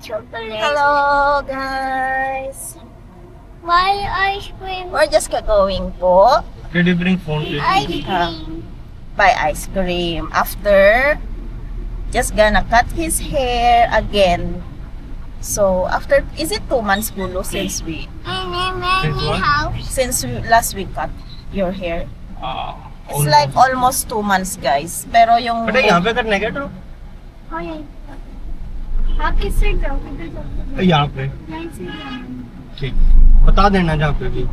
chocolate. Hello, guys. Why ice cream? We're just going po Did you bring phone? Ice cream. buy ice cream. After, just gonna cut his hair again. So, after, is it 2 months, Gulo, since we Since what? house. last week cut your hair? It's almost. like almost 2 months, guys. Pero yung... बेटा यहाँ पे करने क्या तो? हाँ यही आप किस साइड जाओगे किधर जाओगे यहाँ पे यहीं से जाना ठीक बता देना जहाँ पे भी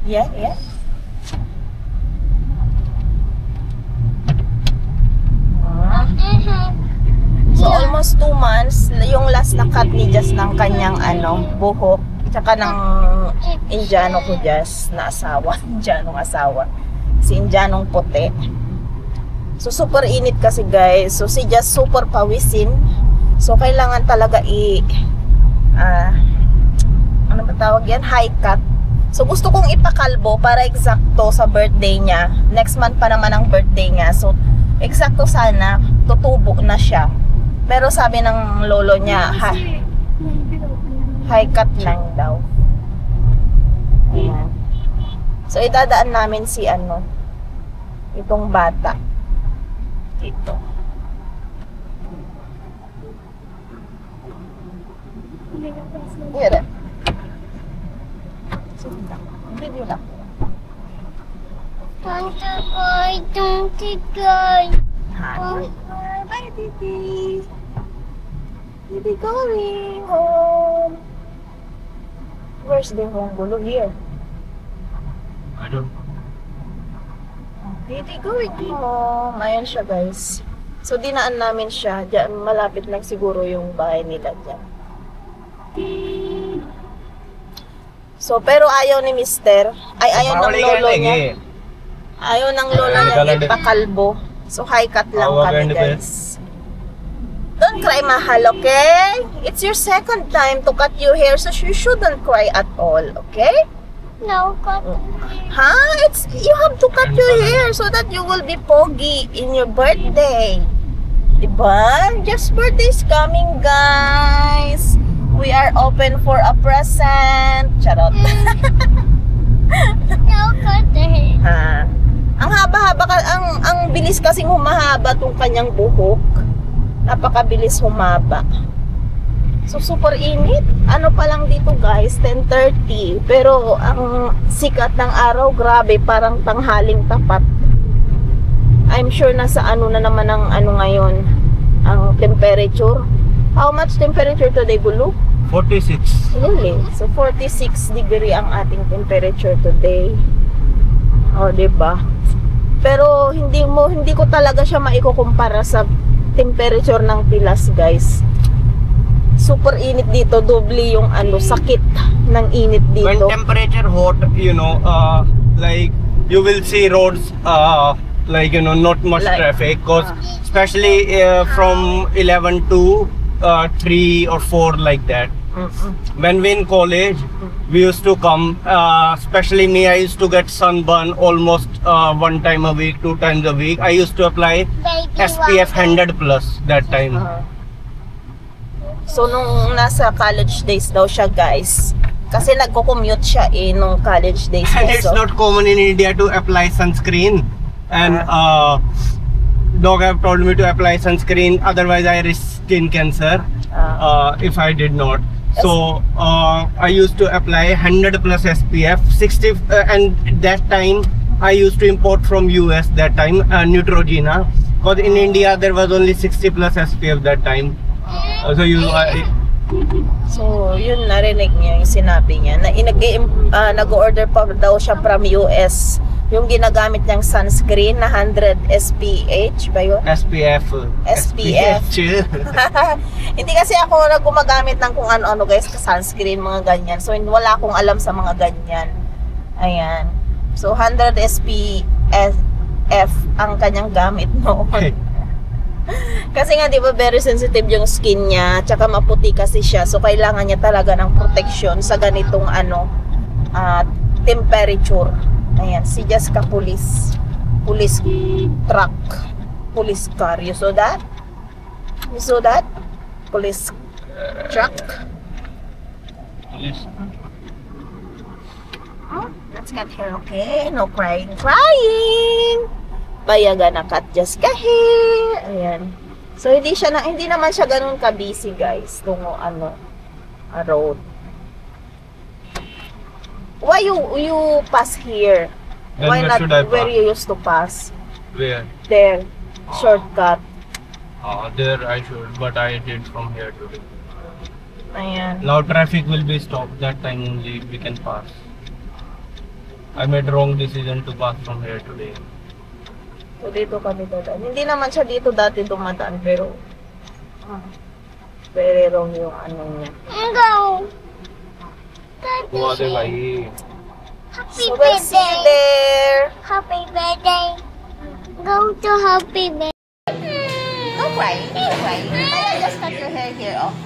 Yeah, yeah. So, almost 2 months, yung last na cut ni Jazz ng kanyang buhok, tsaka ng Indiano ko Jazz na asawa, Indianong asawa, si Indianong puti. So, super init kasi guys. So, si Jazz super pawisin. So, kailangan talaga ano ba tawag yan? High cut. So, gusto kong ipakalbo para eksakto sa birthday niya. Next month pa naman ang birthday niya. So, eksakto sana, tutubo na siya. Pero sabi ng lolo niya, high cut lang daw. Ayan. So, idadaan namin si itong bata. Dito. Here. Video lang. Don't go. Hi. Bye, Didi. Didi going home. Where's the home, Gulo? Here. I don't Didi going home. Ayan siya, guys. So, dinaan namin siya. Diyan, malapit lang siguro yung bahay nila dyan. So, pero ayaw ni Mister. Ayaw ng lolo niya. Ayaw ng lolo niya ipakalbo. So, high cut lang kami, guys. Don't cry, mahal, okay? It's your second time to cut your hair, so you shouldn't cry at all, okay? No, cut. Huh? You have to cut your hair so that you will be pogi in your birthday. Diba? Just birthday's coming, guys. We are open for a present. Charot. No, cut the hair. Ha? Ang haba-haba, ang bilis kasing humahaba tong kanyang buhok. Napakabilis humaba. So, super init. Ano pa lang dito, guys? 10:30. Pero, ang sikat ng araw, grabe, parang tanghaling tapat. I'm sure nasa na naman ang ngayon, ang temperature. How much temperature today, Gulo? 46 Really? So, 46 degree ang ating temperature today. O, diba? Pero, hindi ko talaga siya maikukumpara sa temperature ng Pilas, guys. Super init dito, doble yung sakit ng init when dito. temperature hot like you will see roads like not much Like, traffic because especially from 11 to 3 or 4 like that. When we in college we used to come especially me, I used to get sunburn almost 1 time a week, 2 times a week. I used to apply SPF 100 plus that time. So, nung nasa college days daw siya, guys, kasi nagko-commute siya nung college days. And it's not common in India to apply sunscreen, and dog have told me to apply sunscreen, otherwise I risk skin cancer if I did not. So I used to apply 100 plus SPF 60 and that time I used to import from US that time Neutrogena, because in India there was only 60 plus SPF that time. So, yun, narinig niya yung sinabi niya na nag-order pa daw siya from US yung ginagamit niyang sunscreen na 100 SPH ba yun? SPF. Hindi kasi ako gumagamit ng kung ano-ano, guys, sunscreen, mga ganyan. So, wala akong alam sa mga ganyan. Ayan. So, 100 SPF ang kanyang gamit noon. Kasi nga, di ba, very sensitive yung skin niya, tsaka maputi kasi siya, so kailangan niya talaga ng protection sa ganitong temperature. Ayan, si Jessica police truck, police car. You saw that? Police Truck. Yes. Oh, let's cut hair, okay? No crying. Bayaga na cut just kahit. Ayan. So, hindi naman siya ganun ka-busy, guys. Tungo, road. Why you pass here? Then Why where not should I where pass? you used to pass? Where? There. Shortcut. There I should, but I did from here today. Ayan. Now traffic will be stopped. That time only we can pass. I made wrong decision to pass from here today. So, dito kami dadaan. Hindi naman siya dito dati dumadaan, pero very wrong yung niya. Go. Huwag bhai. Happy So, we'll see you there. Happy birthday. Go to happy birthday. No cry. No cry. Kaya just cut your hair here, oh.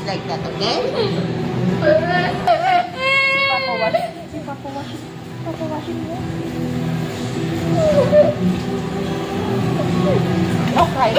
Like that, okay? Papa wash. Papa washing mo. No cry.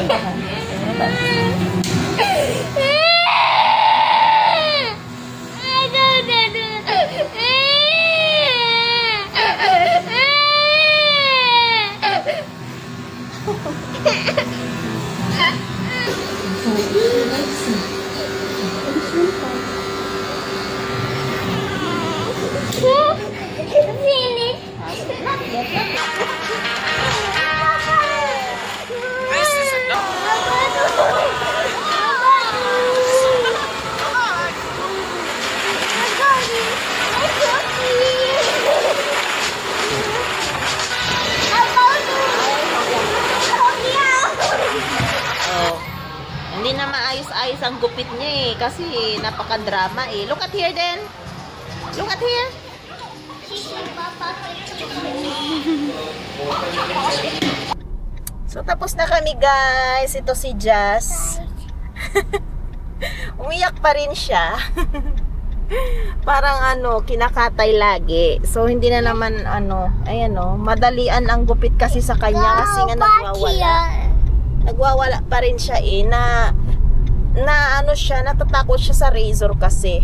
Hindi na maayos-ayos ang gupit niya eh. Kasi napaka-drama eh. Look at here then. Look at here. So, tapos na kami guys. Ito si Jazz. Umiyak pa rin siya. Parang kinakatay lagi. So, hindi na naman ayan madalian ang gupit kasi sa kanya. Kasi nga nagwawala pa rin siya eh, natatakot siya sa razor kasi.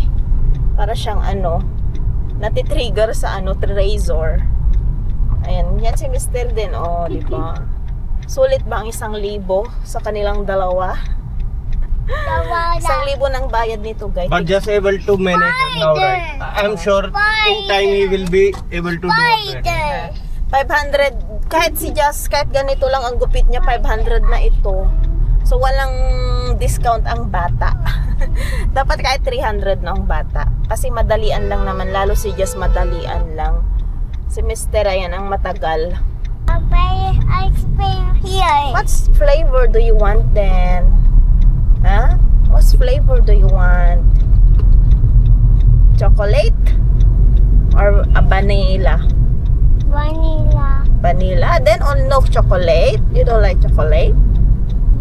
Para siyang natitrigger sa razor. Ayan, yan si Mr. din, oh, di ba? Sulit ba ang 1,000 sa kanilang dalawa? 1,000 ng bayad nito, guys. But just able to manage it now, right? I'm sure in time he will be able to do it. 500, kahit ganito lang ang gupit niya, 500 na ito. So, walang discount ang bata. Dapat kahit 300 na ang bata. Kasi madalian lang naman, lalo si Jazz madalian lang. Si Mr. ayan ang matagal. Ice cream here. What flavor do you want then? Huh? What flavor do you want? Chocolate? Or vanilla? Vanilla? Then no chocolate? You don't like chocolate?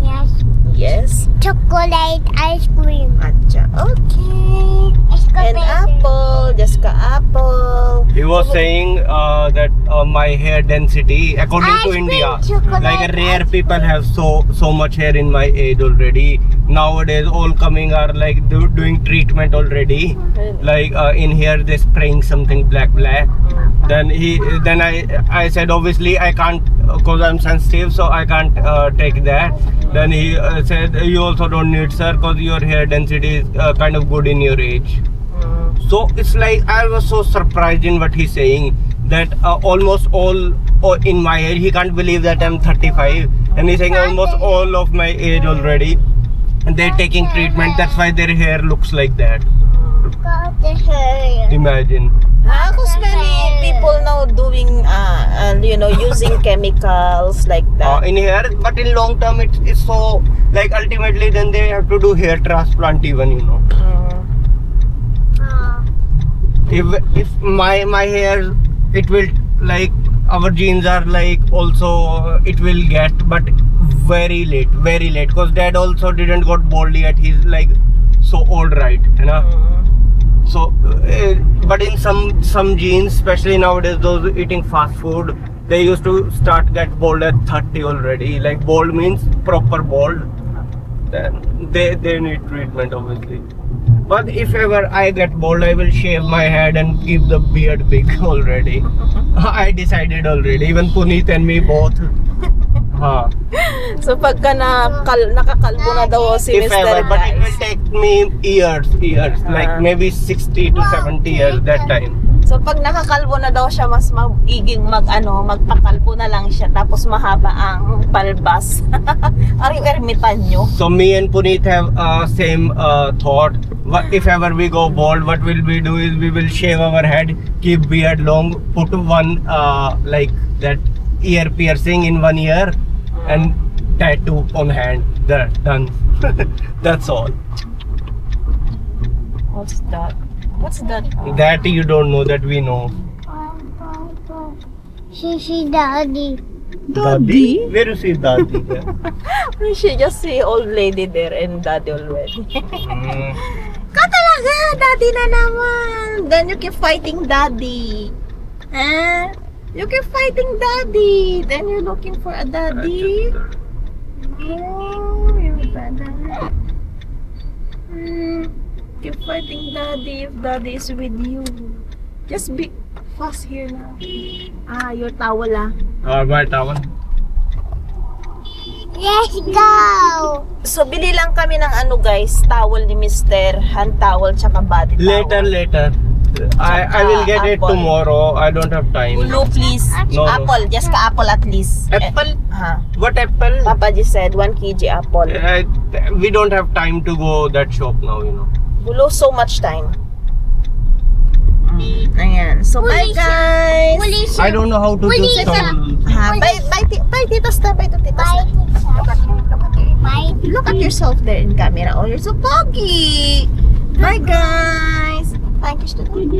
Yes. Yes. Chocolate ice cream. Atcha. Okay. And apple. Just apple. He was saying that my hair density, according to India, like rare people have so much hair in my age already. Nowadays, all coming are like doing treatment already. Like in here, they spraying something black. Then I said obviously I can't because I'm sensitive, so I can't take that. Then he said you also don't need, sir, because your hair density is kind of good in your age. So it's like I was so surprised in what he's saying that almost all in my age, he can't believe that I'm 35, and he's saying almost all of my age already, and they're taking treatment. That's why their hair looks like that. Imagine. Because many people now doing using chemicals like that. In hair, but in long term it's so like ultimately then they have to do hair transplant even, If my hair, it will like our genes are like also it will get, but very late because dad also didn't got bald yet. He's like so old, right? So but in some genes, especially nowadays, those eating fast food, they used to start get bald at 30 already. Like bald means proper bald. then they need treatment obviously. But if ever I get bold, I will shave my head and keep the beard big already. I decided already. Even Puneet and me both. So pagka nakakalbo na daw si If Mr. ever, but it will guys. take me years, like maybe 60 to 70 years that time. So pag nakakalbo na daw siya, mas maiging magpakalbo na lang siya, tapos mahaba ang palbas. Ang ermitanyo. So me and Puneet have same thought. If ever we go bald, what will we do is we will shave our head, keep beard long, put one like that ear piercing in one ear, and tattoo on hand. That done. That's all. What's that? What's that? That you don't know, that we know. She daddy. Daddy? Where you see daddy? There? She just see old lady there and daddy already. Mm. Ka talaga! Daddy na naman! Then you keep fighting daddy. Eh? You keep fighting daddy. Then you're looking for a daddy. Oh, you're bad. Keep fighting daddy if daddy is with you. Just be fast here now. Your towel My towel. Let's go. So, bili lang kami ng guys, towel ni Mr. Hand towel tsaka body towel. Later. I will get it Apple. tomorrow. I don't have time. Blue, please. No. Apple. Just ka-apple at least. Apple? Ha. What apple? Papa just said 1 kg apple. We don't have time to go that shop now, you know. We lose so much time. Ayan. So, bye guys. I don't know how to do Police. some. Ha, bye Tita Star. Bye to Tita Star. Look at yourself there in camera. Oh, you're so foggy. Bye guys. Thank you, Student.